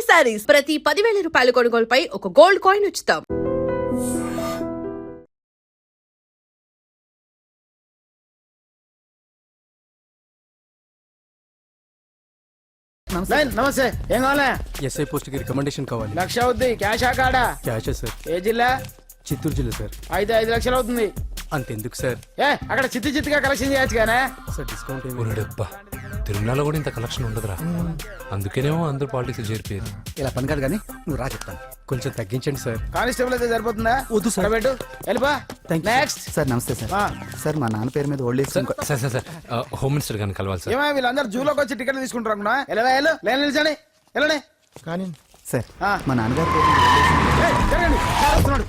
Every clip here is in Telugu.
శారీస్ ప్రతి 10,000 రూపాయల కొనుగోలుపై ఒక గోల్డ్ కాయిన్ ఉచితం. నమస్తే. ఏం కావాలా? ఎస్ఐ పోస్ట్ కి రికమెండేషన్ కావాలి. 1,00,000 అవుద్ది. క్యాషా కాడా? Cash sir. ఏ జిల్లా? చిత్తూరు జిల్లా సార్. అయితే 5 లక్షలు అవుతుంది. అంతెందుకు సార్? అక్కడ చిత్తుగా కలెక్షన్ చేయొచ్చు కానీ సార్ డిస్కౌంట్ ఏమి? ఒరేడబ్బా, తిరుమలలో కూడా ఇంత కలెక్షన్ ఉండదురా. అందుకేనేమో అందరూ పాలిటిక్స్ చేరిపోయారు. ఇలా పని కాదు కానీ నువ్వు రా చెప్తాను. కొంచెం తగ్గించండి సార్. కానిస్టేబుల్ అయితే సరిపోతుందా? వద్దు సార్. పెట్టు వెళ్ళిపా. నెక్స్ట్. సార్ నమస్తే సార్. సార్ మా నాన్న పేరు మీద old age sir sir sir sir home minister గారిని కలవాలి సార్. ఏమో వీళ్ళందరూ జూలోకి వచ్చి టికెట్ తీసుకుంటారు అనుకున్నా. లైన్ నిలిచండి. వెళ్ళండి. కానీ సార్ మా నాన్నగారి పేరు మీద old age జరగండి. వస్తున్నాడు.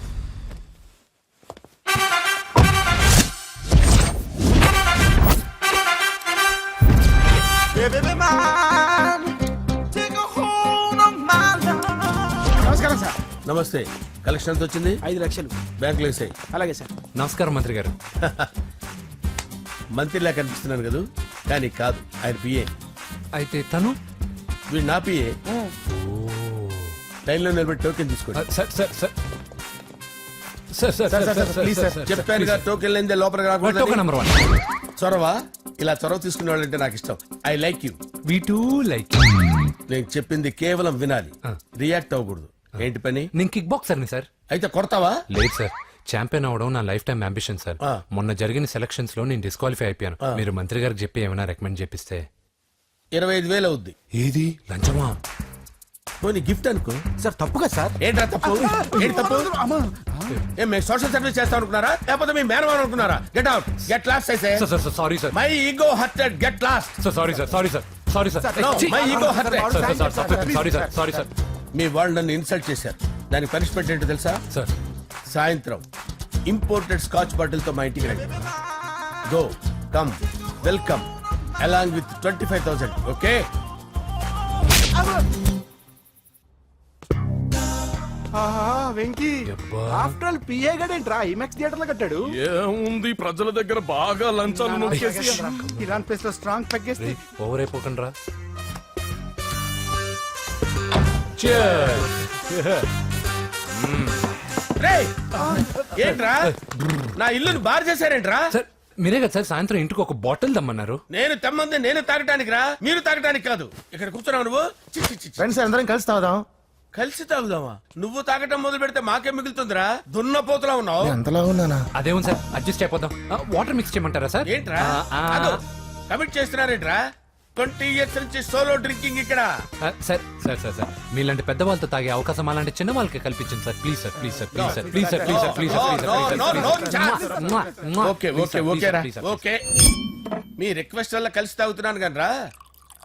నమస్కారం సార్. నమస్తే. కలెక్షన్ ఎంత వచ్చింది? 5 లక్షలు. బ్యాంకులో వేసాయి. అలాగే సార్. నమస్కారం మంత్రి గారు. మంత్రిలా కనిపిస్తున్నాను కదా, కానీ కాదు, ఆయన పిఏ. అయితే తను వీడు నా పిఏ. లైన్లో నిలబెట్టి టోకెన్ తీసుకోండి. Sir sir sir sir sir sir sir please sir. చెప్పానుగా, టోకెన్ లేనిదే లోపలికి టోకెన్ రాకూడదు. నెంబర్ 1. చొరవ, ఇలా చొరవ తీసుకునే వాళ్ళంటే నాకు ఇష్టం. I like you. We two like. నేను చెప్పింది కేవలం వినాలి, రియాక్ట్ అవ్వకూడదు. ఏంటి పని? నేను కిక్ బాక్సర్ని సార్. అయితే కొడతావా? లేదు సార్, ఛాంపియన్ అవడం నా లైఫ్ టైం అంబిషన్ సార్. మొన్న జరిగిన సెలక్షన్స్ లో నేను డిస్క్వాలిఫై అయిపోయాను. మీరు మంత్రి గారికి చెప్పి ఏమైనా రికమెండ్ చేపిస్తే. 25,000 అవుద్ది. ఏది లంచమా? పోనీ గిఫ్ట్ అనుకో. సార్ తప్పుగా సార్. ఏంట్రా తప్పు? ఏంటి తప్పు? ఏం మేము సోషల్ సర్వీస్ చేస్తాం అనుకున్నారా, లేకపోతే మీ మేనమాన్ అనుకున్నారా? Get out, get lost. అయితే sorry sir. My ego hurted, get lost. Sorry sir. Sorry sir. Sorry sir. My ego hurted. Sorry sir. Sorry sir. మీ వాళ్ళు నన్ను ఇన్సల్ట్ చేశారు. దానికి పనిష్మెంట్ ఏంటో తెలుసా? సార్ సాయంత్రం ఇంపోర్టెడ్ స్కాచ్ బాటిల్ తో మా ఇంటికి రండి. Go come welcome along with 25,000. Okay? Venky after all PA గడేంట్రా ఇమెక్స్ థియేటర్ లో కట్టాడు. ఏముంది, ప్రజల దగ్గర బాగా లంచాలు నొక్కేసి ఇలాంటి ప్లేస్ లో స్ట్రాంగ్ తగ్గేస్తే ఓవర్ అయిపోకండి రా. రేయ్, ఏంట్రా నా ఇల్లుని బార్ చేశారేంట్రా? సార్ మీరే కదా సార్ సాయంత్రం ఇంటికి ఒక బాటిల్ దమ్మన్నారు. నేను తెమ్మంది నేను తాగటానికి రా, మీరు తాగటానికి కాదు. ఇక్కడ కూర్చున్నావు నువ్వు. చి, చి, చి, చి. ఫ్రెండ్స్ అందరం కలిసి తాగుదాం. కలిసి తాగుదామా? నువ్వు తాగటం మొదలు పెడితే మాకేం మిగులుతుందిరా? దున్నపోతులా ఉన్నావు. ఎంతలా ఉన్నానా? అదేమో సార్ అడ్జస్ట్ అయిపోదాం. వాటర్ మిక్స్ చేయమంటారా సార్? ఏంట్రా కమిట్ చేస్తున్నారేంట్రా? 20 years నుంచి సోలో డ్రింకింగ్ ఇక్కడ. సార్ సార్ సార్ సార్ మీలాంటి పెద్ద వాళ్ళతో తాగే అవకాశం అలాంటి చిన్న వాళ్ళకి కల్పించండి sir. Please sir, please sir, please sir, please sir, please sir, please sir. Okay okay okay రా, ఓకే. మీ రిక్వెస్ట్ వల్ల కలిసి తాగుతున్నాను కానీ రా,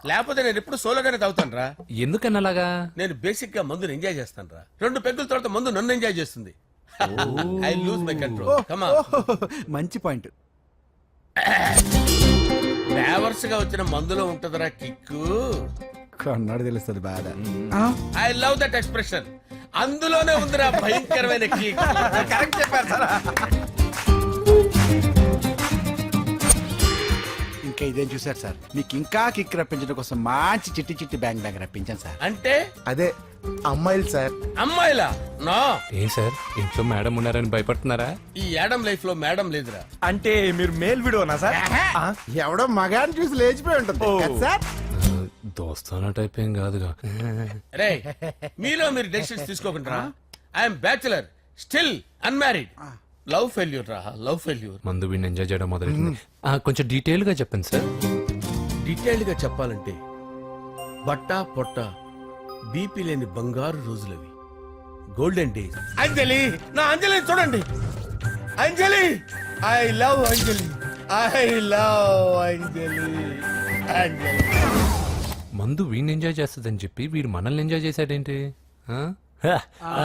లేకపోతే నేను ఎప్పుడు సోలోగానే తాగుతాను రా. ఎందుకన్నా అలాగా? నేను బేసిక్ గా మందుని ఎంజాయ్ చేస్తాను రా. 2 పెగ్గుల తర్వాత మందు నన్ను ఎంజాయ్ చేస్తుంది. I lose my control. Come on. మంచి పాయింట్. ఫ్లేవర్స్ గా వచ్చిన మందులో ఉంటదరా కిక్కు. కన్నాడు తెలుస్తుంది బాధ. I love that expression. అందులోనే ఉందిరా భయంకరమైన కిక్. కరెక్ట్ చెప్పారు సార్. ఇంకా ఇదేం చూసారు సార్, మీకు ఇంకా కిక్ రప్పించడం కోసం మంచి చిట్టి చిట్టి బ్యాంగ్ రప్పించాను సార్. అంటే అదే అమ్మాయిలు సార్. అమ్మాయిలా? నా ఏం సార్ ఇంట్లో మేడం ఉన్నారని భయపడుతున్నారా? ఈ యాడమ్ లైఫ్ లో మేడం లేదురా. అంటే మీరు మేల్ వీడియోనా సార్? ఎవడో మగాన్ని చూసి లేచిపోయి ఉంటుంది కదా సార్. దోస్తానా టైప్ ఏం కాదుగా. రే, మీలో మీరు డెసిషన్స్ తీసుకోకుండా. I'm bachelor, still unmarried. Love failure రా, లవ్ ఫెయిల్యూర్. మందు వీడిని ఎంజాయ్ చేయడం మొదలైంది. కొంచెం డీటెయిల్ గా చెప్పండి సార్. డీటెయిల్డ్ గా చెప్పాలంటే బట్టా పొట్ట బీపీ లేని బంగారు రోజులవి, గోల్డెన్ డేస్. అంజలి, నా అంజలి చూడండి. Anjali, I love Anjali, I love Anjali. Anjali మందు వీడిని ఎంజాయ్ చేస్తుందని చెప్పి వీడు మనల్ని ఎంజాయ్ చేశాడేంటి?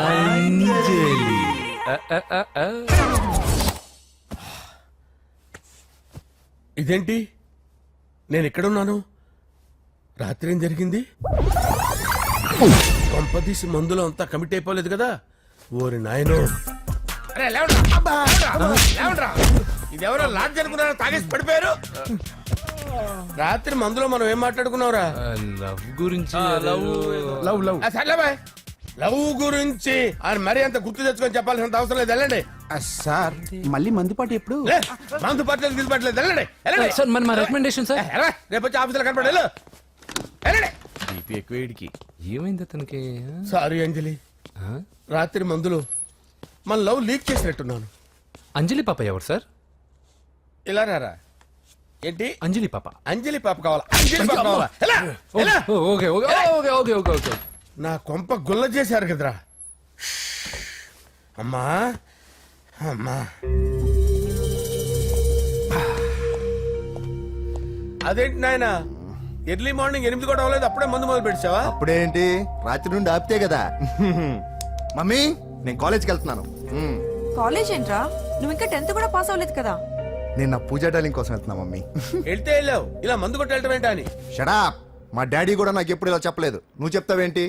అంజలి. ఇదేంటి, నేను ఎక్కడున్నాను? రాత్రి ఏం జరిగింది? కొంపదీసి మందులో అంతా కమిట్ అయిపోలేదు కదా? ఓరి నాయనో. ఇదెవరో లాడ్జ్ అనుకున్నారో తాగేసి పడిపోయారు. రాత్రి మందులో మనం ఏం మాట్లాడుకున్నావురా లవ్ గురించి లవ్ లవ్ ఆ, సర్లే బాయ్ లవ్ గురించి ఆయన మరీ అంత గుర్తు తెచ్చుకొని చెప్పాల్సినంత అవసరం లేదు వెళ్ళండి సార్ మళ్ళీ మందుపాటి ఎప్పుడు లే, మందు పట్టలేదు గిల్లు పట్టలేదు వెళ్ళండి వెళ్ళండి సార్ మన రికమెండేషన్ సార్ ఎలా? రేపు వచ్చి ఆఫీసులో కనపడి వెళ్ళు వెళ్ళండి బీపీ ఎక్కువ వీడికి. ఏమైంది అతనికి సారీ అంజలి ఆ? రాత్రి మందులో మన లవ్ లీక్ చేసినట్టున్నాను అంజలి పాప ఎవరు సార్? ఇలా రారా ఏంటి అంజలి పాప. అంజలి పాప కావాలా అంజలి పాప కావాలా ఎలా? ఎలా? Okay okay okay okay okay okay నా కొంప గుల్ల చేశారు కదరా అమ్మా అమ్మా అదేంటి నాయన ఎర్లీ మార్నింగ్ 8 కూడా అవ్వలేదు అప్పుడే మందు మొదలు పెట్టావా అప్పుడేంటి రాత్రి నుండి ఆపితే కదా మమ్మీ నేను కాలేజ్కి వెళ్తున్నాను కాలేజ్ ఏంట్రా నువ్వు ఇంకా 10th కూడా పాస్ అవ్వలేదు కదా నేను నా పూజా డాలింగ్ కోసం వెళ్తున్నా మమ్మీ వెళ్తే వెళ్ళావు ఇలా మందు కొట్టి వెళ్ళటం ఏంటా అని షడా మా డాడీ కూడా నాకు ఎప్పుడు ఇలా చెప్పలేదు నువ్వు చెప్తావేంటి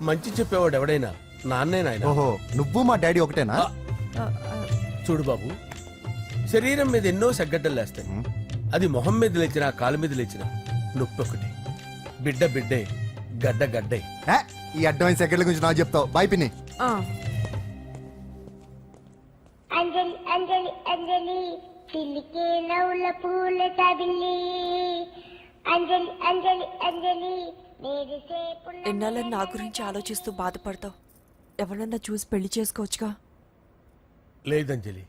మంచి చెప్పేవాడు ఎవడైనా నాన్నే నాయన ఓహో నువ్వు మా డాడీ ఒకటేనా చూడు బాబు శరీరం మీద ఎన్నో సగ్గడ్డలు లేస్తాయి అది మొహం మీద లేచినా కాలు మీద లేచినా నొప్పి ఒకటి బిడ్డ బిడ్డే గడ్డ గడ్డే ఏ, ఈ అడ్వాన్స్ సెకండ్ల గురించి నాకు చెప్తావు బాయ్ పిన్ని అంజలి అంజలి అంజలి చిల్లికే నవ్వుల పూల తబిల్లి అంజలి అంజలి అంజలి నేరిసే ఎన్నాళ్ళని నా గురించి ఆలోచిస్తూ బాధపడతావు ఎవరన్నా చూసి పెళ్లి చేసుకోవచ్చుగా లేదంజలి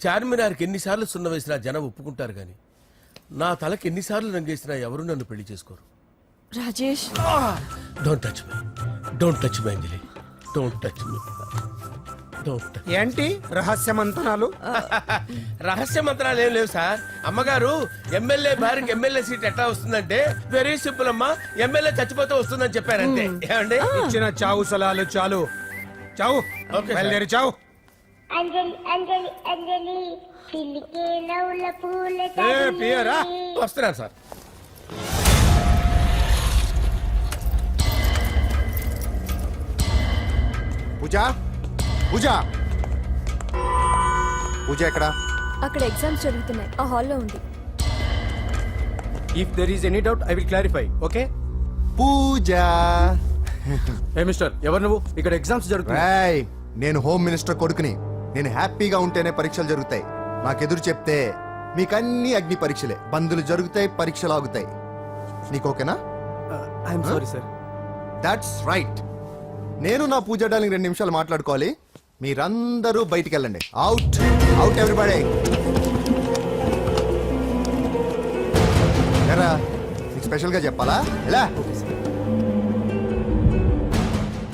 చార్మినార్కి ఎన్నిసార్లు సున్న వేసినా జనం ఒప్పుకుంటారు గాని నా తలకి ఎన్నిసార్లు రంగేసినా ఎవరు నన్ను పెళ్లి చేసుకోరు Rajesh don't touch me don't touch me Anjali don't touch me don't ఏంటి రహస్య మంతనాలు? రహస్య మంత్రాలు ఏం లేవు సార్ అమ్మగారు ఎమ్మెల్యే భార్యకి ఎమ్మెల్యే సీట్ ఎట్లా వస్తుందంటే వెరీ సింపుల్ అమ్మా ఎమ్మెల్యే చచ్చిపోతే వస్తుందని చెప్పారంటే ఏమండి ఇచ్చిన చావు సలాలు చాలు చావు ఓకే సార్. బయలుదేరి చావు. అంజలి అంజలి అంజలి చిల్లికే నవ్వుల పూల పియరా? తబిల్లి వస్తున్నాను సార్ పూజ పూజ పూజ ఎక్కడ అక్కడ ఎగ్జామ్స్ జరుగుతున్నాయి ఆ హాల్లో ఉంది if there is any doubt I will clarify okay. Pooja ఏ మిస్టర్ ఎవరు నువ్వు? ఇక్కడ ఎగ్జామ్స్ జరుగుతున్నాయి. రేయ్, నేను హోమ్ మినిస్టర్ కొడుకుని నేను హ్యాపీగా ఉంటేనే పరీక్షలు జరుగుతాయి నాకెదురు చెప్తే మీకన్నీ అగ్ని పరీక్షలే బందులు జరుగుతాయి పరీక్షలు ఆగుతాయి నీకు ఓకేనా? I'm sorry sir. That's right నేను నా పూజ డాలింగ్ 2 నిమిషాలు మాట్లాడుకోవాలి మీరందరూ బయటికి వెళ్ళండి అవుట్ అవుట్ ఎవ్రీబడి ఎరా నీకు స్పెషల్గా చెప్పాలా ఎలా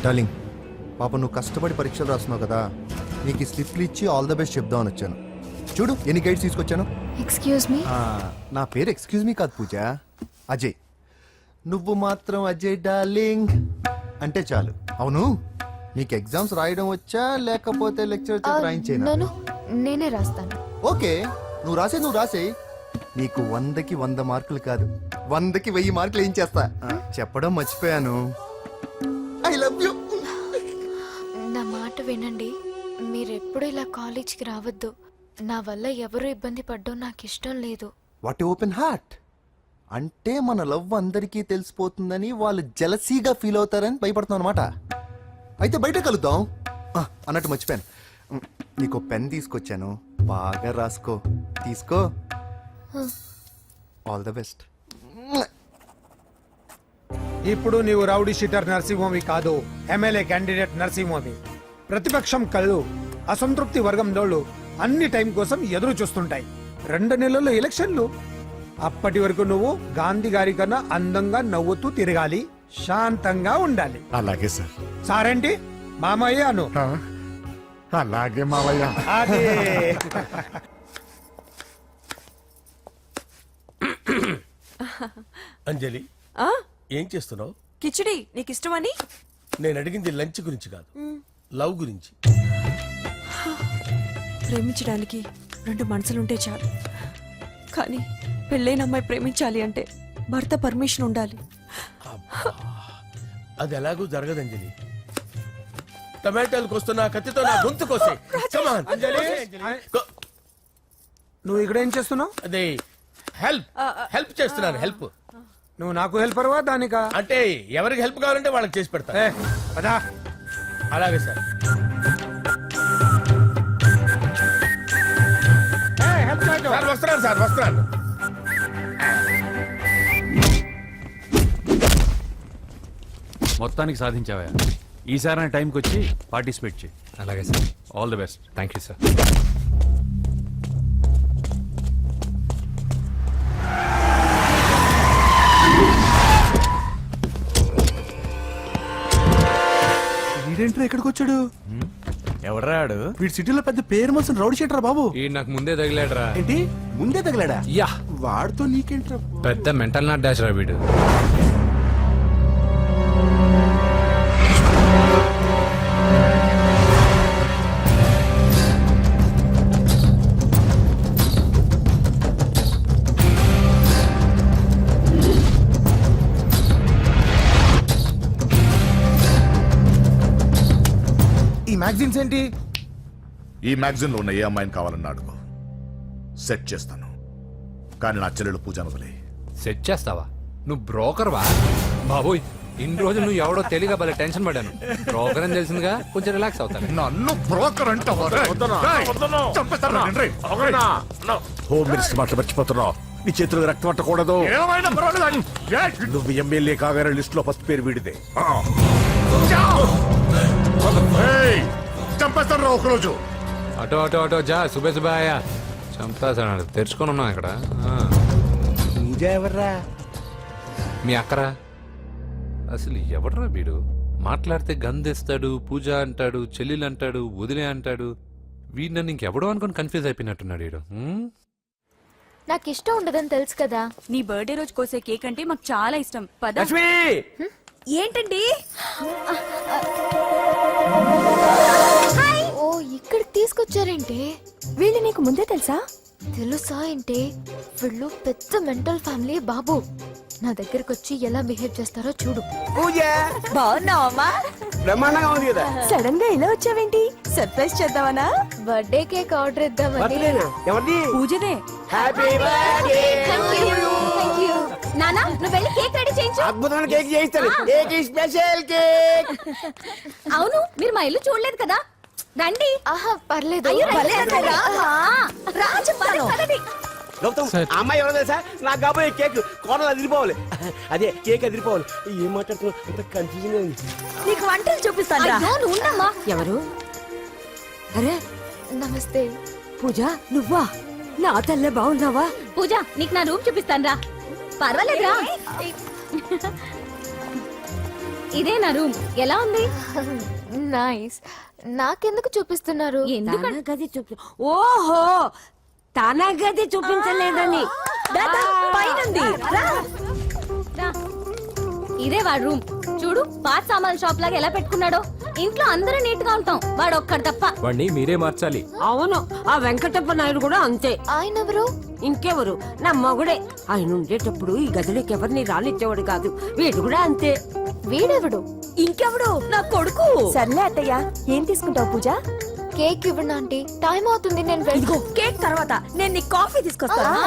డార్లింగ్ పాప నువ్వు కష్టపడి పరీక్షలు రాస్తున్నావు కదా నీకు ఈ స్లిప్లు ఇచ్చి ఆల్ ద బెస్ట్ చెప్దామని వచ్చాను చూడు ఎన్ని గైడ్స్ తీసుకొచ్చాను. ఎక్స్క్యూజ్ మీ నా పేరు ఎక్స్క్యూజ్ మీ కాదు పూజ అజయ్ నువ్వు మాత్రం అజయ్ డార్లింగ్ అంటే చాలు. అవును నీకు ఎగ్జామ్స్ రాయడం వచ్చా లేకపోతే లెక్చర్ రాయించేనా? నేనే రాస్తాను ఓకే నువ్వు రాసే నీకు 100కి 100 మార్కులు కాదు 100కి 1000 మార్కులు ఏం చేస్తా చెప్పడం మర్చిపోయాను ఐ లవ్ యూ. నా మాట వినండి మీరెప్పుడు ఇలా కాలేజ్కి రావద్దు నా వల్ల ఎవరు ఇబ్బంది పడ్డం నాకు ఇష్టం లేదు. వాట్ ఓపెన్ హార్ట్ అంటే మన లవ్ అందరికీ తెలిసిపోతుందని వాళ్ళు జలసీగా ఫీల్ అవుతారని భయపడుతున్నాను అనమాట. అయితే బయట కలుద్దాం అన్నట్టు మర్చిపోయాను నీకు పెన్ తీసుకొచ్చాను బాగా రాసుకో తీసుకో ఆల్ ద బెస్ట్. ఇప్పుడు నీవు రౌడీ షీటర్ నరసింహమి కాదు ఎమ్మెల్యే క్యాండిడేట్ నరసింహమి. ప్రతిపక్షం కళ్ళు అసంతృప్తి వర్గం నోళ్ళు అన్ని టైం కోసం ఎదురు చూస్తుంటాయి. 2 నెలల్లో ఎలక్షన్లు. అప్పటి వరకు నువ్వు గాంధీ గారి కన్నా అందంగా నవ్వుతూ తిరగాలి శాంతంగా ఉండాలి. అలాగే సార్ సారేంటి మామయ్య అను. అలాగే మావయ్య. అదే అంజలి ఆ ఏం చేస్తున్నావు కిచిడి నీకు ఇష్టమని నేను అడిగింది లంచ్ గురించి కాదు లవ్ గురించి. ప్రేమించడానికి 2 మనసులుంటే చాలు కానీ పెళ్ళైన అమ్మాయి ప్రేమించాలి అంటే భర్త పర్మిషన్ ఉండాలి. అది ఎలాగూ జరగదు అంజలి. టమాటాలు కోస్తున్నా కత్తితో నా గొంతు కోసే. Come on. అంజలి నువ్వు ఇక్కడ ఏం చేస్తున్నావు? అదే హెల్ప్ హెల్ప్ చేస్తున్నాను హెల్ప్. నువ్వు నాకు హెల్పర్వా దానికా? అంటే ఎవరికి హెల్ప్ కావాలంటే వాళ్ళకి చేసి పెడతా. ఏ, పదా. అలాగే సార్. హెల్ప్ చేయటం. సార్ వస్తున్నాను సార్ వస్తున్నాను. మొత్తానికి సాధించావా? ఈసారి టైంకి వచ్చి పార్టిసిపేట్ చేయి. అలాగే sir. All the best. Thank you sir. వీడేంట్రా ఎక్కడికి వచ్చాడు? ఎవడ్రాడు? వీడి సిటీలో పెద్ద పేరు మోసిన రౌడీ షీటరా బాబు. ఈ నాకు ముందే తగిలాడరా. ఏంటి ముందే తగిలాడా? యా, వాడితో నీకేంట్రా? పెద్ద మెంటల్ నాట్ డాష్ రా వీడు. ఈ మ్యాగజైన్స్ ఏంటి? ఈ మ్యాగజైన్ లో ఉన్న ఏ అమ్మాయిని కావాలన్నా అడుగు, సెట్ చేస్తాను. కానీ నా చెల్లెలు పూజను వదిలే. సెట్ చేస్తావా? నువ్వు బ్రోకర్ వా? బాబోయ్, ఇన్ని రోజులు నువ్వు ఎవడో తెలియక భలే టెన్షన్ పడ్డాను. బ్రోకర్ అని తెలిసిందిగా కొంచెం రిలాక్స్ అవుతాను. నన్ను బ్రోకర్ అంటావా? హోమ్ మినిస్టర్ మాట మర్చిపోతున్నావు. నీ చేతులకు రక్తం పట్టకూడదు. నువ్వు ఎమ్మెల్యే కాగానే లిస్ట్ లో ఫస్ట్ పేరు వీడిదే. చంపేస్తాను రా ఒకరోజు. ఆటో ఆటో ఆటో జా, సుబే సుబే ఆయా. చంపేస్తాడు. తెరుచుకొని ఉన్నాం ఇక్కడ. పూజ ఎవర్రా? మీ అక్కరా? అసలు ఎవడరా వీడు? మాట్లాడితే గంధేస్తాడు, పూజ అంటాడు, చెల్లెలు అంటాడు, వదిలే అంటాడు. వీడు నన్ను ఇంకెవడో అనుకుని కన్ఫ్యూజ్ అయిపోయినట్టున్నాడు వీడు. నాకు ఇష్టం ఉండదని తెలుసు కదా. నీ బర్త్డే రోజు కోసే కేక్ అంటే మాకు చాలా ఇష్టం. పద. లక్ష్మి ఏంటండి? ఓ, ఇక్కడికి తీసుకొచ్చారేంటి? వీళ్ళు నీకు ముందే తెలుసా? తెలుసా ఏంటి? వీళ్ళు పెద్ద మెంటల్ ఫ్యామిలీ బాబు. నా దగ్గరకు వచ్చి ఎలా బిహేవ్ చేస్తారో చూడు. పూజ బాగున్నావమ్మా? బ్రహ్మాండంగా ఉంది కదా. సడన్ గా ఇలా వచ్చావేంటి? సర్ప్రైజ్ చేద్దామనా? బర్త్డే కేక్ ఆర్డర్ ఇద్దామని. ఎవరిది? పూజదే. Happy birthday. Thank you. నానా, నువ్వు వెళ్ళి కేక్ రెడీ చేయించు. అద్భుతమైన కేక్ చేయిస్తాను. Cake special cake. అవును, మీరు మా ఇల్లు చూడలేదు కదా? రండి. ఆహా, పర్లేదు. గౌతమ్, ఆ అమ్మాయి ఎవరో తెలుసా? నాకు కాబోయే కేక్ కోడలు అదిరిపోవాలి. అదే కేక్ అదిరిపోవాలి. ఏం మాట్లాడుతున్నావు? అంత కన్ఫ్యూజన్ ఉంది. నీకు వంటలు చూపిస్తాను. ఎవరు? అరే, నమస్తే. పూజ నువ్వా? నా తల్లే బాగున్నావా? పూజ, నీకు నా రూమ్ చూపిస్తాను రా. పర్వాలేదురా. ఇదే నా రూమ్. ఎలా ఉంది? నైస్. నాకెందుకు చూపిస్తున్నారు? గది చూపి. ఓహో, తన గది చూపించలేదని. పైనుంది. ఇదే వాడు రూమ్. చూడు, పాత సామాన్ షాప్ లాగా ఎలా పెట్టుకున్నాడో. ఇంట్లో అందరూ నీట్ గా ఉంటాం, వాడు ఒక్కడు తప్ప. వాడిని మీరే మార్చాలి. అవును, ఆ వెంకటప్ప నాయుడు కూడా అంతే. ఆయన ఎవరు? ఇంకెవరు? నా మగుడే. ఆయన ఉండేటప్పుడు ఈ గదిలోకి ఎవరిని రానిచ్చేవాడు కాదు. వీడు కూడా అంతే. వీడెవడు? ఇంకెవడు? నా కొడుకు. సర్లే అత్తయ్య, ఏం తీసుకుంటావు పూజ? కేక్ ఇవ్వండి ఆంటీ, టైం అవుతుంది. నేను వెళ్ళి కేక్ తర్వాత నేను నీకు కాఫీ తీసుకొస్తాను.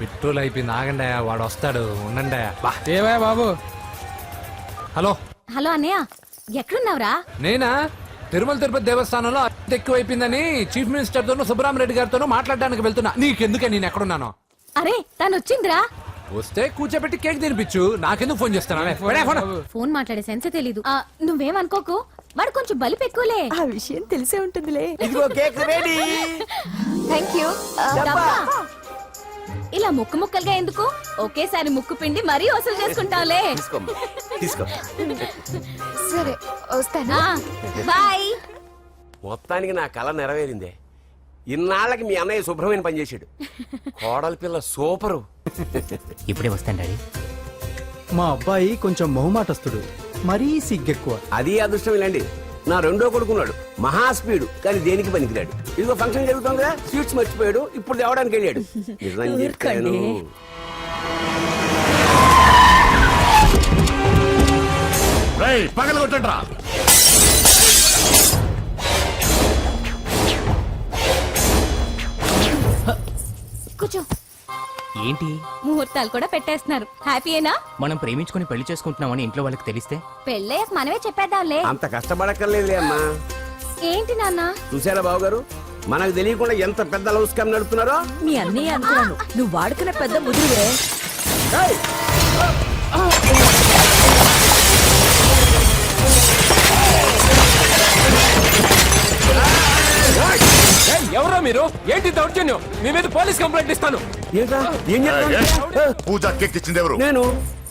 పెట్రోల్ అయిపోయింది. ఆగండి, వాడు వస్తాడు. ఉండండి. ఏవా బాబు? హలో హలో అన్నయ్య, ఎక్కడున్నావురా? నేనా? తిరుమల తిరుపతి దేవస్థానంలో అత్యంత ఎక్కువైపోయిందని చీఫ్ మినిస్టర్ తోనూ సుబ్బరామరెడ్డి గారితోనూ మాట్లాడడానికి వెళ్తున్నా. నీకెందుకే నేను ఎక్కడున్నాను? అరే, తను వచ్చిందిరా. వస్తే కూర్చోబెట్టి కేక్ తినిపించు. నాకెందుకు ఫోన్ చేస్తున్నా? ఫోన్ మాట్లాడే సెన్స్ తెలీదు. నువ్వేమనుకోకు, వాడు కొంచెం బలిపు ఎక్కువలే. ఆ విషయం తెలిసే ఉంటుందిలే. ఇదిగో కేక్ రెడీ. Thank you. ఇలా ముక్కు ముక్కలుగా ఎందుకు? ఒకేసారి ముక్కు పిండి మరీ వసూలు చేసుకుంటావులే. తీసుకో. సరే, వస్తానా? బాయ్. మొత్తానికి నా కళ నెరవేరిందే. ఇన్నాళ్ళకి మీ అన్నయ్య శుభ్రమైన పని చేశాడు. కోడలి పిల్ల సూపరు. ఇప్పుడే వస్తాను డాడీ. మా అబ్బాయి కొంచెం మొహమాటస్తుడు, మరీ సిగ్గెక్కువ. అది అదృష్టం ఇలాండి. నా రెండో కొడుకున్నాడు, మహా స్పీడు, కానీ దేనికి పనికిరాడు. ఇదిగో ఫంక్షన్ జరుగుతాం కదా, స్వీట్స్ మర్చిపోయాడు, ఇప్పుడు తేవడానికి వెళ్ళాడు. నిజం చెప్పాను. పగల కొట్టండి రా. కూర్చో. ఏంటి ముహూర్తాలు కూడా పెట్టేస్తున్నారు హ్యాపీయేనా? మనం ప్రేమించుకుని పెళ్లి చేసుకుంటున్నామని ఇంట్లో వాళ్ళకి తెలిస్తే? పెళ్ళేసి మనమే చెప్పేద్దాంలే. అంత కష్టపడక్కర్లేదులే అమ్మా. ఏంటి నాన్న? చూసారా బాబు గారు, మనకు తెలియకుండా ఎంత పెద్ద లవ్ స్కామ్ నడుపుతున్నారో. మీ అన్నయ్య అనుకున్నాను, నువ్వు వాడుకునే పెద్ద ముదురువే. ఎవరో మీరు? ఏంటి దౌర్జన్యం? మీ మీద పోలీస్ కంప్లైంట్ ఇస్తాను. పూజ కేక్ ఇచ్చింది ఎవరు? నేను.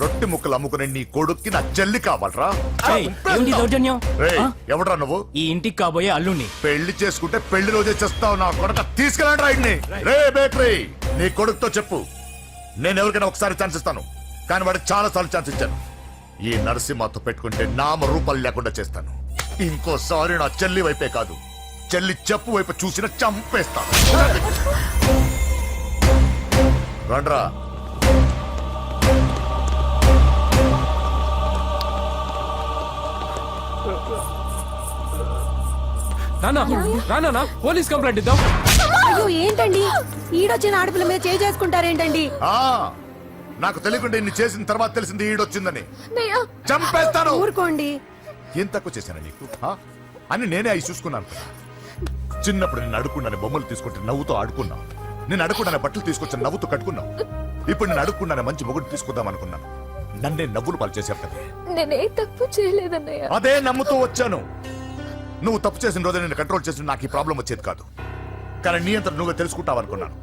రొట్టె ముక్కలు అమ్ముకునే నీ కొడుక్కి నా చెల్లి కావాలరా? ఏంటి దౌర్జన్యం? రేయ్, ఎవడ్రా నువ్వు? ఈ ఇంటికి కాబోయే అల్లుణ్ణి. పెళ్లి చేసుకుంటే పెళ్లి రోజే చేస్తావు నా కొడుక. తీసుకెళ్ళండి రాయిడ్ని. రే బేకరీ, నీ కొడుకుతో చెప్పు నేను ఎవరికైనా ఒకసారి ఛాన్స్ ఇస్తాను, కానీ వాడికి చాలా సార్లు ఛాన్స్ ఇచ్చాను. ఈ నరసింహతో పెట్టుకుంటే నామ రూపాలు లేకుండా చేస్తాను. ఇంకోసారి నా చెల్లి వైపే కాదు, చెల్లి చెప్పు వైపు చూసిన చంపేస్తాను. రండ్రా. రానా పోలీస్ కంప్లైంట్ ఇద్దాం. అయ్యో ఏంటండి, ఈడొచ్చిన ఆడపిల్ల మీద చేసుకుంటారేంటండి? ఆ, నాకు తెలియకుండా ఇన్ని చేసిన తర్వాత తెలిసింది ఈడొచ్చిందని. చంపేస్తాను. ఊరుకోండి. ఏం తక్కువ చేశాను నీకు? ఆ? అని నేనే అవి చూసుకున్నాను కదా. చిన్నప్పుడు నేను అడుక్కున్నాను బొమ్మలు తీసుకుంటే నవ్వుతో ఆడుకున్నావు. నేను అడుక్కున్నాను బట్టలు తీసుకొచ్చి నవ్వుతో కట్టుకున్నావు. ఇప్పుడు నేను అడుక్కున్నాను మంచి మొగుడు తీసుకుందాం అనుకున్నాను. నన్నే నవ్వులు పాలు చేశారు కదా. నేనే తప్పు చేయలేదన్నయ్య. అదే నమ్ముతూ వచ్చాను. నువ్వు తప్పు చేసిన రోజు నేను కంట్రోల్ చేసిన నాకు ఈ ప్రాబ్లం వచ్చేది కాదు. కానీ నీ అంతా నువ్వే తెలుసుకుంటావు అనుకున్నాను.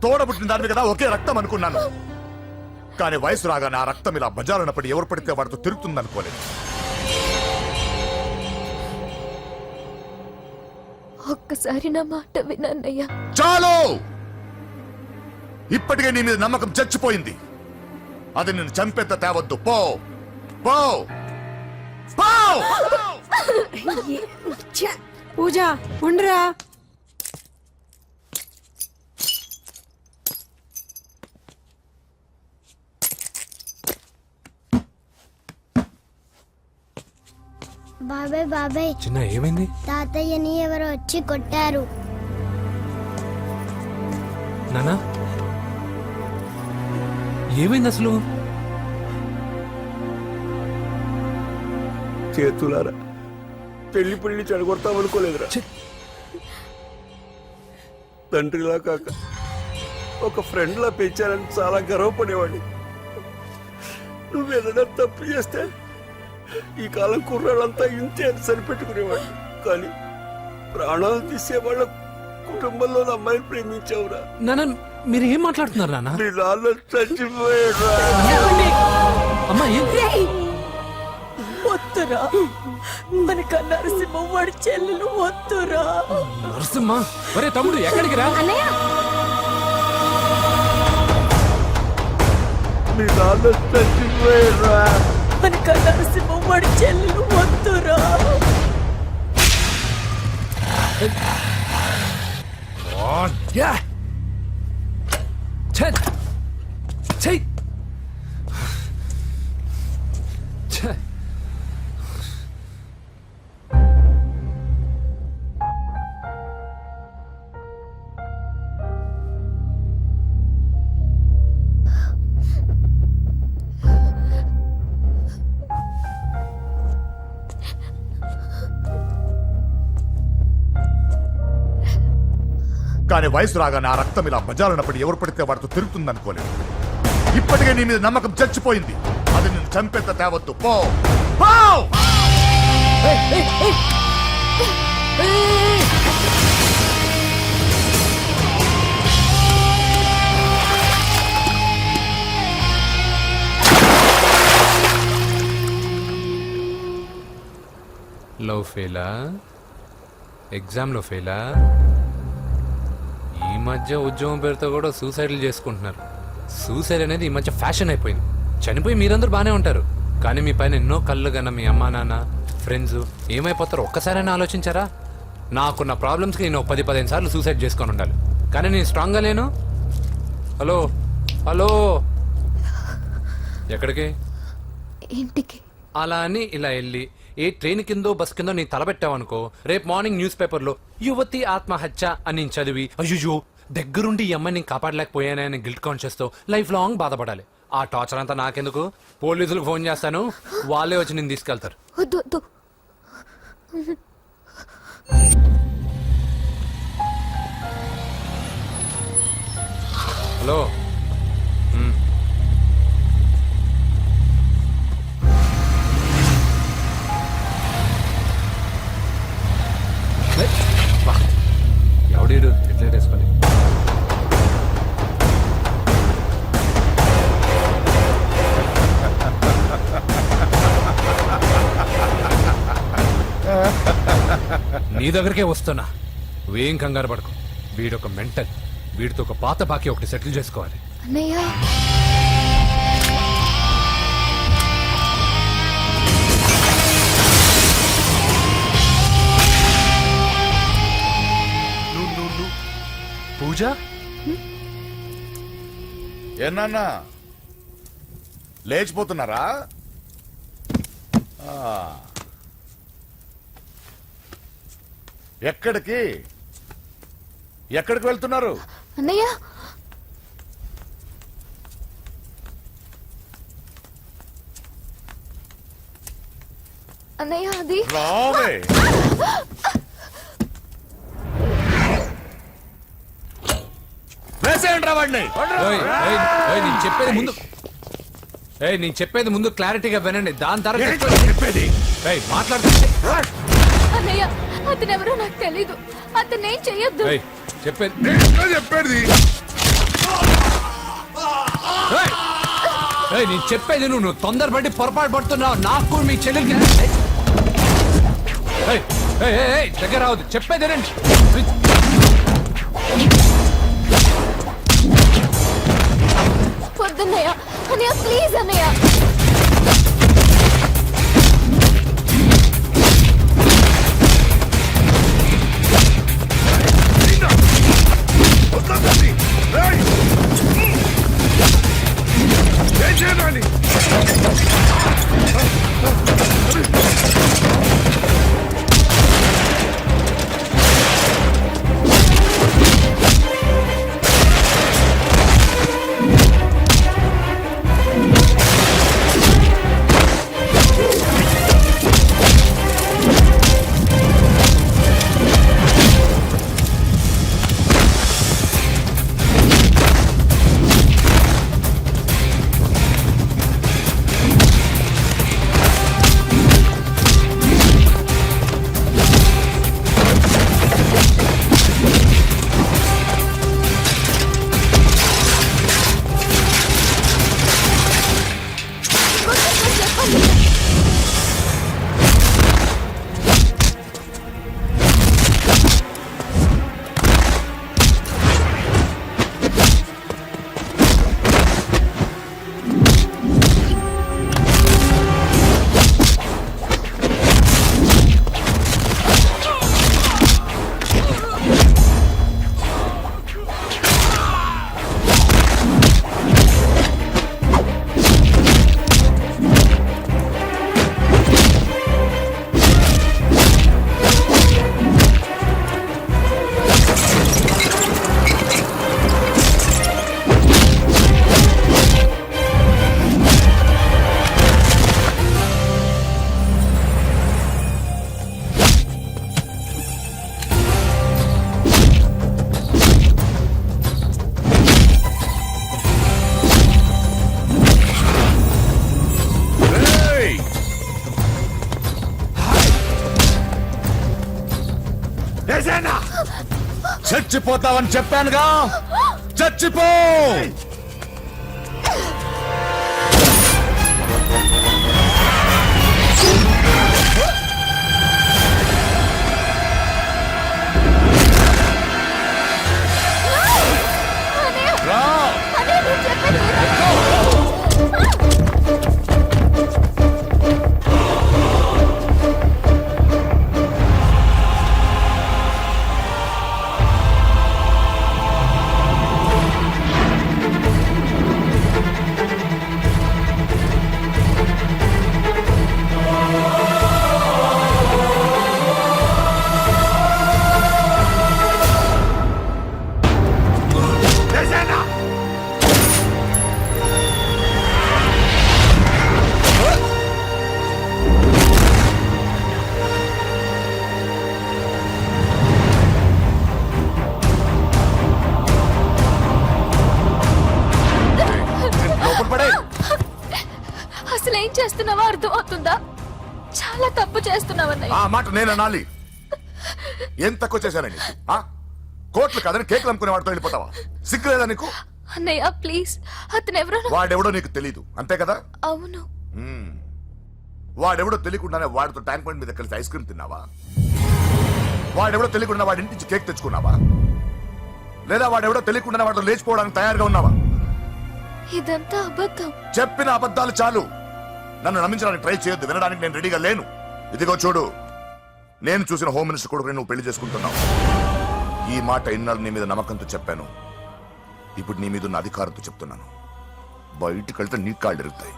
తోడబుట్టిన దానివి కదా, ఒకే రక్తం అనుకున్నాను. కానీ వయసు రాగానే ఆ రక్తం ఇలా బజారున్నప్పుడు ఎవరు పడితే వాడితో తిరుగుతుంది అనుకోలేదు. ఒక్కసారి నా మాట వినన్నయ్య. చాలు, ఇప్పటికే నీ మీద నమ్మకం చచ్చిపోయింది. అది నిన్ను చంపేత తేవద్దు. పో పో పో. పూజ ఉండరా. బాబాయ్ బాబాయ్, చిన్న ఏమైంది? తాతయ్యని ఎవరో వచ్చి కొట్టారు. నానా ఏమైంది అసలు? చేతులారా పెళ్లి చెడగొడతాం అనుకోలేదురా. తండ్రిలా కాక ఒక ఫ్రెండ్ లా పెంచాలని చాలా గర్వపడేవాడిని. నువ్వేదైనా తప్పు చేస్తే ఈ కాలం కుర్రాళ్ళంతా ఇంతే అని సరిపెట్టుకునేవాడిని. కానీ ప్రాణాలు తీసే వాళ్ళ కుటుంబంలో అమ్మాయిని ప్రేమించావురా. నాన్న మీరు ఏం మాట్లాడుతున్నారు నాన్న? మీ నాన్న చచ్చిపోయాడురా. అమ్మా వద్దురా, మనక నరసింహ వాడి చెల్లెలు వద్దురా. నరసింహ, ఒరే తమ్ముడు ఎక్కడికి రా. మీ నాన్న చచ్చిపోయాడురా. మనక నరసింహ వాడి చెల్లెలు వద్దురా. కానీ వయసు రాగానే ఆ రక్తం ఇలా బజారున్నప్పుడు ఎవరు పడితే వాడితో తిరుగుతుంది అనుకోలేదు. ఇప్పటికే నీ మీద నమ్మకం చచ్చిపోయింది. అది నిన్ను చంపేత తేవద్దు. పో పో. లవ్ ఫెయిలా? ఎగ్జామ్లో ఫెయిలా? ఈ మధ్య ఉద్యోగం పేరుతో కూడా సూసైడ్లు చేసుకుంటున్నారు. సూసైడ్ అనేది ఈ మధ్య ఫ్యాషన్ అయిపోయింది. చనిపోయి మీరందరూ బాగానే ఉంటారు, కానీ మీ పైన ఎన్నో కళ్ళు కన్నా మీ అమ్మా నాన్న ఫ్రెండ్స్ ఏమైపోతారో ఒక్కసారైనా ఆలోచించారా? నాకున్న ప్రాబ్లమ్స్కి నేను 10-15 సార్లు సూసైడ్ చేసుకొని ఉండాలి, కానీ నేను స్ట్రాంగ్గా లేను. హలో హలో, ఎక్కడికి? ఇంటికి. అలా అని ఇలా వెళ్ళి ఏ ట్రైన్ కిందో బస్ కిందో నీ తలబెట్టావనుకో, రేపు మార్నింగ్ న్యూస్ పేపర్లో యువతి ఆత్మహత్య అని నేను చదివి అయ్యో దగ్గరుండి ఈ అమ్మాయిని నేను కాపాడలేకపోయానని గిల్ట్ కాన్షియస్తో లైఫ్ లాంగ్ బాధపడాలి. ఆ టార్చర్ అంతా నాకెందుకు? పోలీసులకు ఫోన్ చేస్తాను, వాళ్ళే వచ్చి నేను తీసుకెళ్తారు. వద్దు వద్దు. హలో. ఎవడీడు ఎట్లెట్ వేసుకొని నీ దగ్గరికే వస్తున్నా. నువ్వేం కంగారు పడకు. వీడొక మెంటల్. వీడితో ఒక పాత బాకీ ఒకటి సెటిల్ చేసుకోవాలి. అన్నయ్య పూజ ఏనా లేచిపోతున్నారా? ఎక్కడికి ఎక్కడికి వెళ్తున్నారు? అన్నయ్య అన్నయ్య అది రావే. వేసేయండి వాడిని. నేను చెప్పేది ముందు క్లారిటీగా వినండి. దాని తర్వాత చెప్పేది మాట్లాడుతుంది. అన్నయ్య అతనెవరో నాకు తెలీదు. అతనేం చెయ్యొద్దు. చెప్పేది చెప్పేది నేను చెప్పేది నువ్వు తొందరపడి పొరపాటు పడుతున్నావు. నాకు మీ చెల్లెలకి దగ్గర రావద్దు. చెప్పేదేనండి. పొద్దున్నయ్య అన్నయ్య ప్లీజ్ అన్నయ్య. చచ్చిపోతావని చెప్పానుగా. చచ్చిపో. రా. అన్నయ్య నువ్వు చెప్పేది విను. గుర్తుందా? చాలా తప్పు చేస్తున్నావన్నయ్య. ఆ మాట నేను అనాలి. ఏం తక్కువ చేశానండి? కోట్లు కదని కేకులు అమ్ముకునే వాడితో వెళ్ళిపోతావా? సిగ్గులేదా నీకు? అన్నయ్య ప్లీజ్, అతను ఎవరో వాడెవడో నీకు తెలీదు అంతే కదా? అవును. వాడెవడో తెలియకుండానే వాడితో ట్యాంక్ పాయింట్ మీద కలిసి ఐస్ క్రీమ్ తిన్నావా? వాడెవడో తెలియకుండా వాడి ఇంటి నుంచి కేక్ తెచ్చుకున్నావా? లేదా వాడెవడో తెలియకుండానే వాడితో లేచిపోవడానికి తయారుగా ఉన్నావా? ఇదంతా అబద్ధం. చెప్పిన అబద్ధాలు చాలు. నన్ను నమ్మించడానికి ట్రై చేయొద్దు. వినడానికి నేను రెడీగా లేను. ఇదిగో చూడు, నేను చూసిన హోమ్ మినిస్టర్ కొడుకుని నువ్వు పెళ్లి చేసుకుంటున్నావు. ఈ మాట ఇన్నాళ్ళు నీ మీద నమ్మకంతో చెప్పాను. ఇప్పుడు నీ మీద ఉన్న అధికారంతో చెప్తున్నాను. బయటికి వెళ్తే నీ కాళ్ళు ఎరుగుతాయి.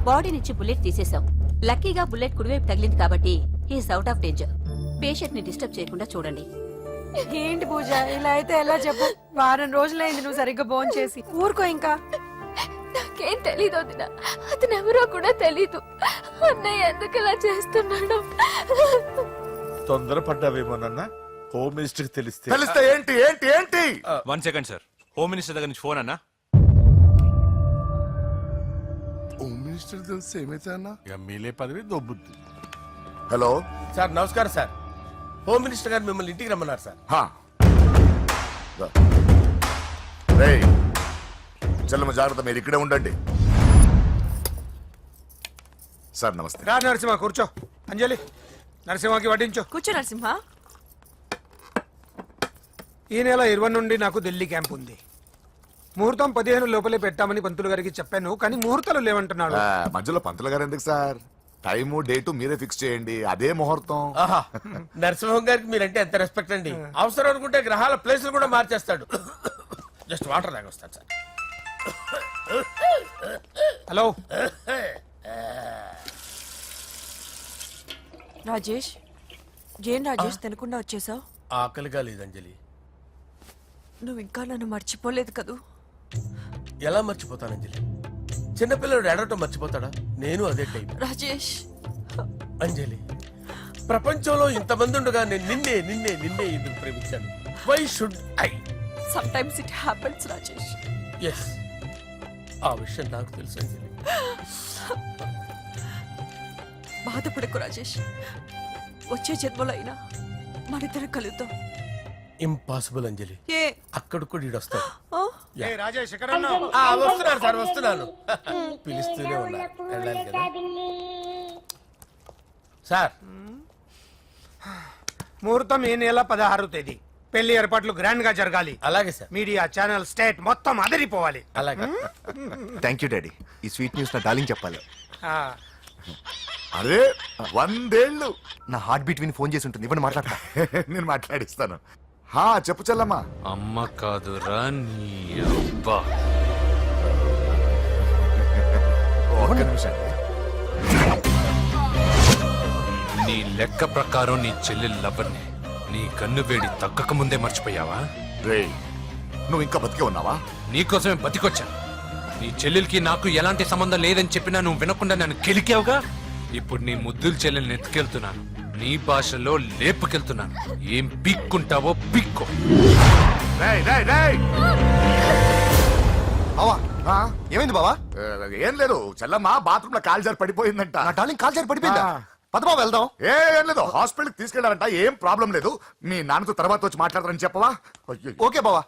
బాడీ నుంచి బుల్లెట్ తీసేశాం. లక్కీగా బుల్లెట్ కుడివైపు తగిలింది కాబట్టి he's out of danger. Patient ని డిస్టర్బ్ చేయకుండా చూడండి. ఏంటి పూజ, ఇలా అయితే ఎలా చెప్పు? వారం రోజులైంది నువ్వు సరిగ్గా భోంచేసి చేసి. ఊరుకో ఇంకా. నాకేం తెలీదు వదిన, అతను ఎవరో కూడా తెలీదు. అన్నయ్య ఎందుకు ఇలా చేస్తున్నాడు? తొందరపడ్డావేమోనన్నా. హోమ్ మినిస్టర్ తెలిస్తే తెలిస్తే ఏంటి ఏంటి ఏంటి? 1 సెకండ్ సార్, హోమ్ మినిస్టర్ దగ్గర నుంచి ఫోన్ అన్నా. హోమ్ మినిస్టర్ తెలిస్తే ఏమైతే అన్నా? ఎమ్మెల్యే పదవి దొబ్బుద్ది. హలో సార్ నమస్కారం సార్. హోమ్ మినిస్టర్ గారు మిమ్మల్ని ఇంటికి రమ్మన్నారు సార్. రేయ్ చెల్లమ్మ జాగ్రత్త, మీరు ఇక్కడే ఉండండి. సార్ నమస్తే. రా నరసింహ, కూర్చో. అంజలి, నరసింహకి వడ్డించు. కూర్చో నరసింహ. ఈ నెల 20 నుండి నాకు ఢిల్లీ క్యాంప్ ఉంది. ముహూర్తం 15 లోపలే పెట్టామని పంతులు గారికి చెప్పాను, కానీ ముహూర్తాలు లేవంటున్నాడు. మధ్యలో పంతులు గారు ఎందుకు సార్? టైము డేటు మీరే ఫిక్స్ చేయండి, అదే ముహూర్తం. ఆహా, నరసింహం గారికి మీరంటే ఎంత రెస్పెక్ట్ అండి. అవసరం అనుకుంటే గ్రహాల ప్లేసులు కూడా మార్చేస్తాడు. జస్ట్ వాటర్ తాగొస్తాను సార్. హలో రాజేష్, ఏం రాజేష్ తినకుండా వచ్చేసావు? ఆకలిగా లేదు అంజలి. నువ్వు ఇంకా నన్ను మర్చిపోలేదు కదూ? ఎలా మర్చిపోతాను అంజలి? చిన్నపిల్లడు ఏడవటం మర్చిపోతాడా? నేను అదే టైప్. రాజేష్ అంజలి, ప్రపంచంలో ఇంతమంది ఉండగా నేను నిన్నే నిన్నే నిన్నే ఎందుకు ప్రేమించాను? Why should I? Sometimes it happens Rajesh. Yes, ఆ విషయం నాకు తెలుసు అంజలి. బాధపడకు రాజేష్, వచ్చే జన్మలో అయినా మనిద్దరం కలుద్దాం. ఇంపాసిబుల్ అంజలి. ఏ అక్కడ కూడా ఈడొస్తాడు. ఆ? ఏ రాజేష్, ఎక్కడ ఉన్నావు? వస్తున్నాను సార్, వస్తున్నాను. పిలుస్తూనే ఉన్నా, వెళ్ళాలి కదా సార్. ముహూర్తం ఈ నెల 16వ తేదీ. పెళ్లి ఏర్పాట్లు గ్రాండ్ గా జరగాలి. అలాగే సార్. మీడియా ఛానల్ స్టేట్ మొత్తం అదిరిపోవాలి. అలాగే. Thank you daddy. ఈ స్వీట్ న్యూస్ నా డార్లింగ్ చెప్పాలి. ఆ, అరే 100 ఏళ్ళు. నా హార్ట్ బీట్ విని ఫోన్ చేసి ఉంటుంది. ఇవ్వండి మాట్లాడతా. నేను మాట్లాడిస్తాను. చెప్పు చెల్లమ్మా. అమ్మ కాదురా నీ అబ్బా. ఒక్క నిమిషం. నీ లెక్క ప్రకారం నీ చెల్లెలు లవర్ని నీ కన్ను వేడి తగ్గక ముందే మర్చిపోయావా? రేయ్ నువ్వు ఇంకా బతికే ఉన్నావా? నీకోసమే బతికొచ్చా. నీ చెల్లెలకి నాకు ఎలాంటి సంబంధం లేదని చెప్పినా నువ్వు వినకుండా నన్ను కెలికావుగా. ఇప్పుడు నీ ముద్దుల చెల్లెల్ని ఎత్తుకెళ్తున్నాను, నీ భాషలో లేపుకెళ్తున్నాను. ఏం పిక్కుంటావో పిక్కో. రేయ్ రేయ్ రేయ్. బావా, ఏమైంది బావా? ఏం లేదు, చెల్లమ్మ బాత్రూమ్ లో కాలు జారి పడిపోయిందంట. నా డార్లింగ్ కాల్ చేరి పడిపోయిందా? పద బావ వెళ్దాం. ఏం లేదు, హాస్పిటల్కి తీసుకెళ్లారంట. ఏం ప్రాబ్లం లేదు. మీ నాన్నతో తర్వాత వచ్చి మాట్లాడతారని చెప్పవా? అయ్యో. ఓకే బావా.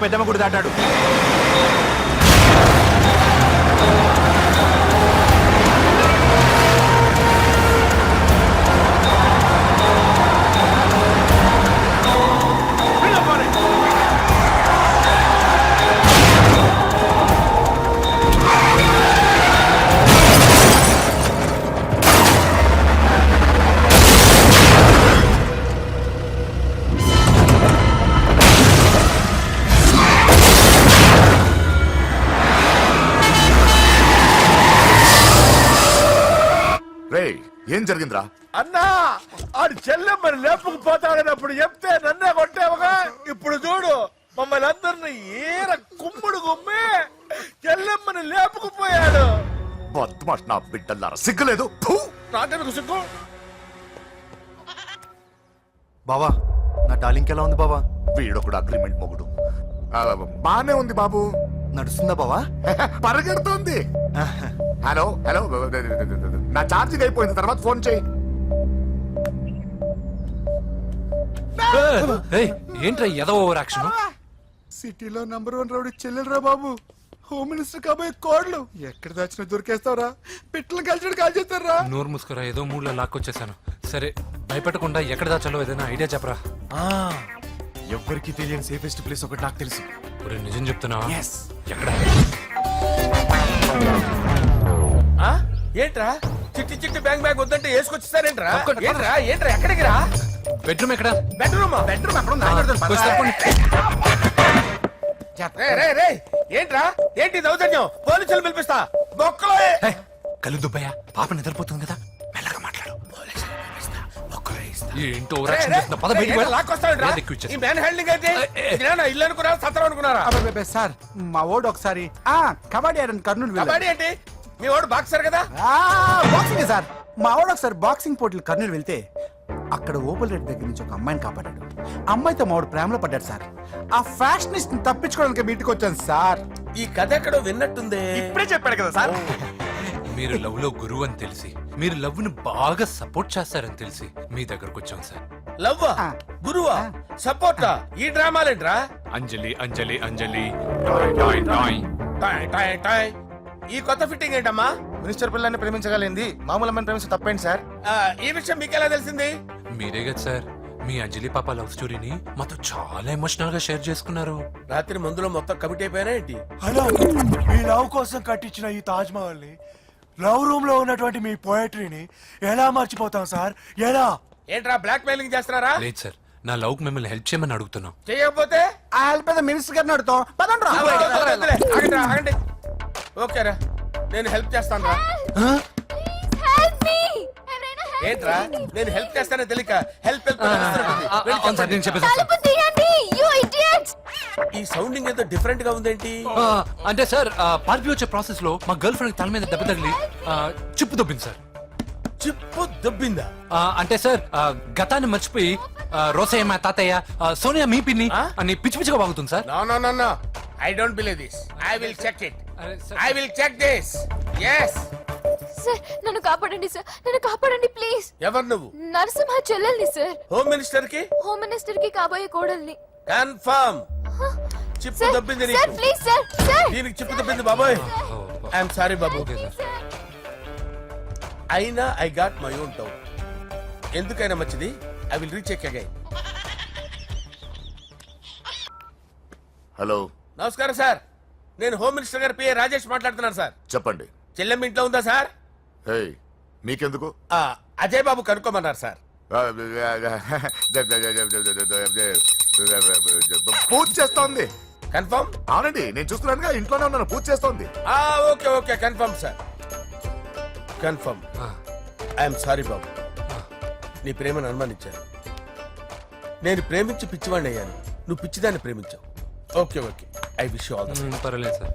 పెద్దమ్మ గుడి దాటాడు. రే ఏం జరిగిందిరా? అన్నా ఆడు చెల్లెమ్మని లేపుకుపోతాడన్నప్పుడు చెప్తే నన్నే కొట్టావుగా. ఇప్పుడు చూడు మమ్మల్ని అందరిని ఏర కుమ్ముడు గుమ్మి చెల్లెమ్మని లేపుకుపోయాడు. బద్మాష్ నా బిడ్డల్లారా, సిగ్గులేదు? ఫు! నాకెందుకు సిగ్గు? బావా నా డార్లింగ్ ఎలా ఉంది బావా? వీడొకడు అగ్రిమెంట్ మొగుడు. బానే ఉంది బాబు. నడుస్తుందా బావా? పరిగెడుతోంది. హలో హలో, నా ఛార్జింగ్ అయిపోయింది, తర్వాత ఫోన్ చేయి. ఏయ్, ఏంట్రా ఏదో ఓవర్ యాక్షన్? సిటీలో నంబర్ 1 రౌడీ చెల్లెలరా బాబు. హోమ్ మినిస్టర్ కాబోయే కోడ్లు ఎక్కడ దాచినా దొరికేస్తావరా? పిట్టలు కలిసి కాల్ చేస్తారా? నోరు ముసుకురా, ఏదో మూడ్లో లాక్కొచ్చేసాను. సరే, భయపెట్టకుండా ఎక్కడ దాచాలో ఏదైనా ఐడియా చెప్పరా. ఎవ్వరికి తెలియని సేఫెస్ట్ ప్లేస్ ఒకటి నాకు తెలుసు. ఒరే, నిజం చెప్తున్నా? ఎక్కడ? ఆ? ఏంట్రా చిట్టి చిట్టి బ్యాంగ్ బ్యాగ్ వద్దంటే వేసుకొచ్చిస్తారేంట్రా? ఏంట్రా ఏంట్రా ఎక్కడికి రా? బెడ్రూమ్ ఎక్కడ? బెడ్రూమ్ అక్కడ ఉంది. కొంచెం తప్పండి. రే రే రే ఏంట్రా ఏంటి దౌర్జన్యం? పోలీసులు పిలిపిస్తా. బొక్కలో ఏయ్, కళ్ళు దుబ్బయ్యా, పాప నిద్రపోతుంది కదా, మెల్లగా మాట్లాడు. ఏంటో ఓవర్ యాక్షన్ చేస్తున్నా, పద బయటికి వెళ్ళు. లాక్కొస్తావేంట్రా? లేదు, ఎక్కువ ఇచ్చేసి. ఈ మ్యాన్ హ్యాండింగ్ అయితే ఇదేనా ఇల్లు అనుకున్నారా, సత్రం అనుకున్నారా? అబ్బబ్బబ్బే, సార్ మా ఓడు ఒకసారి కబడ్డీ ఆడని కర్నూలు వెళ్ళాడు. కబడ్డీ ఏంటి? మీ వాడు బాక్సర్ కదా? Boxing sir. మా వాడు ఒకసారి బాక్సింగ్ పోటీలు కర్నూలు వెళ్తే అక్కడ ఓపెల్ రెడ్డి దగ్గర నుంచి ఒక అమ్మాయిని కాపాడాడు. అమ్మాయితో మా వాడు ప్రేమలో పడ్డాడు సార్. ఆ ఫ్యాషనిస్ట్ తప్పించుకోవడానికి మీ ఇంటికి వచ్చాను సార్. ఈ కథ ఎక్కడో విన్నట్టుంది. ఇప్పుడే చెప్పాడు కదా సార్. మీరు లవ్ లో గురువు అని తెలిసి, మీరు లవ్ ను బాగా సపోర్ట్ చేస్తారని తెలిసి మీ దగ్గరకు వచ్చాం సార్. లవ్వా, గురువా, సపోర్టా? ఈ డ్రామాలేంట్రా? Anjali Anjali Anjali toy toy toy. Toy toy toy. ఈ కొత్త ఫిట్టింగ్ ఏంటమ్మా? మినిస్టర్ పిల్లల్ని ప్రేమించగలిగింది మామూలు అమ్మని ప్రేమించి తప్పేంటి సార్? ఈ విషయం మీకెలా తెలిసింది? మీరే కదా సార్ మీ అంజలి పాప లవ్ స్టోరీని మాతో చాలా ఎమోషనల్ గా షేర్ చేసుకున్నారు. రాత్రి మందులో మొత్తం కమిట్ అయిపోయినా ఏంటి? హలో, మీ లవ్ కోసం కట్టించిన ఈ తాజ్ మహల్ ని, లవ్ రూమ్ లో ఉన్నటువంటి మీ పోయట్రీని ఎలా మర్చిపోతాం సార్? ఎలా? ఏంట్రా బ్లాక్ మెయిలింగ్ చేస్తున్నారా? లేదు సార్, నా లవ్ కు మిమ్మల్ని హెల్ప్ చేయమని అడుగుతున్నాం. చేయకపోతే ఆ హెల్ప్ అయితే మినిస్టర్ గారిని అడుగుతాం. పదండ్రా. ఆగండి ఆగండి. ఓకేరా, నేను హెల్ప్ చేస్తాను రా. ఏంట్రా నేను హెల్ప్ చేస్తానే తెలియక హెల్ప్ అవును సార్, నేను చెప్పేసాను సార్. ఈ సౌండింగ్ ఏదో డిఫరెంట్ గా ఉందేంటి? అంటే సార్, పార్టీ వచ్చే ప్రాసెస్ లో మా గర్ల్ ఫ్రెండ్ తల మీద దెబ్బ తగిలి చిప్పు దొబ్బింది సార్. చిప్పు దొబ్బిందా? అంటే సార్, గతాన్ని మర్చిపోయి రోసయ్య మా తాతయ్య, సోనియా మీ పిన్ని అని పిచ్చి పిచ్చిగా వాగుతుంది sir. No no no no, I don't believe this. I will check it. I will check this. yes sir నన్ను కాపాడండి సార్, నన్ను కాపాడండి ప్లీజ్. ఎవరు నువ్వు? నరసింహ చెల్లెల్ని సార్. హోమ్ మినిస్టర్ కి? హోమ్ మినిస్టర్ కి కాబోయే కోడల్ని. కన్ఫర్మ్. చిప్పు సార్ దొబ్బింది సార్ నీకు. Please sir. సార్ దీనికి చిప్పు దొబ్బింది బాబోయ్. ఐఎమ్ సారీ బాబు. Okay sir. అయినా I got my own doubt. ఎందుకైనా మంచిది, I will recheck again. Hello, నమస్కారం సార్, నేను హోమ్ మినిస్టర్ గారి పిఏ రాజేష్ మాట్లాడుతున్నాను సార్. చెప్పండి. చెల్లెమ్మ ఇంట్లో ఉందా సార్? హే, మీకెందుకు? అజయ్ బాబు కనుక్కోమన్నారు సార్. పూజ చేస్తోంది. కన్ఫర్మ్? అవునండి, నేను చూస్తున్నానుగా, ఇంట్లోనే ఉన్నాను, పూజ చేస్తోంది. Okay okay, confirm sir, confirm. I'm sorry బాబు, నీ ప్రేమను అనుమానించాను. నేను ప్రేమించి పిచ్చివాడిని అయ్యాను, నువ్వు పిచ్చిదాన్ని ప్రేమించావు. Okay okay, I wish you all the best. పర్వాలేదు సార్.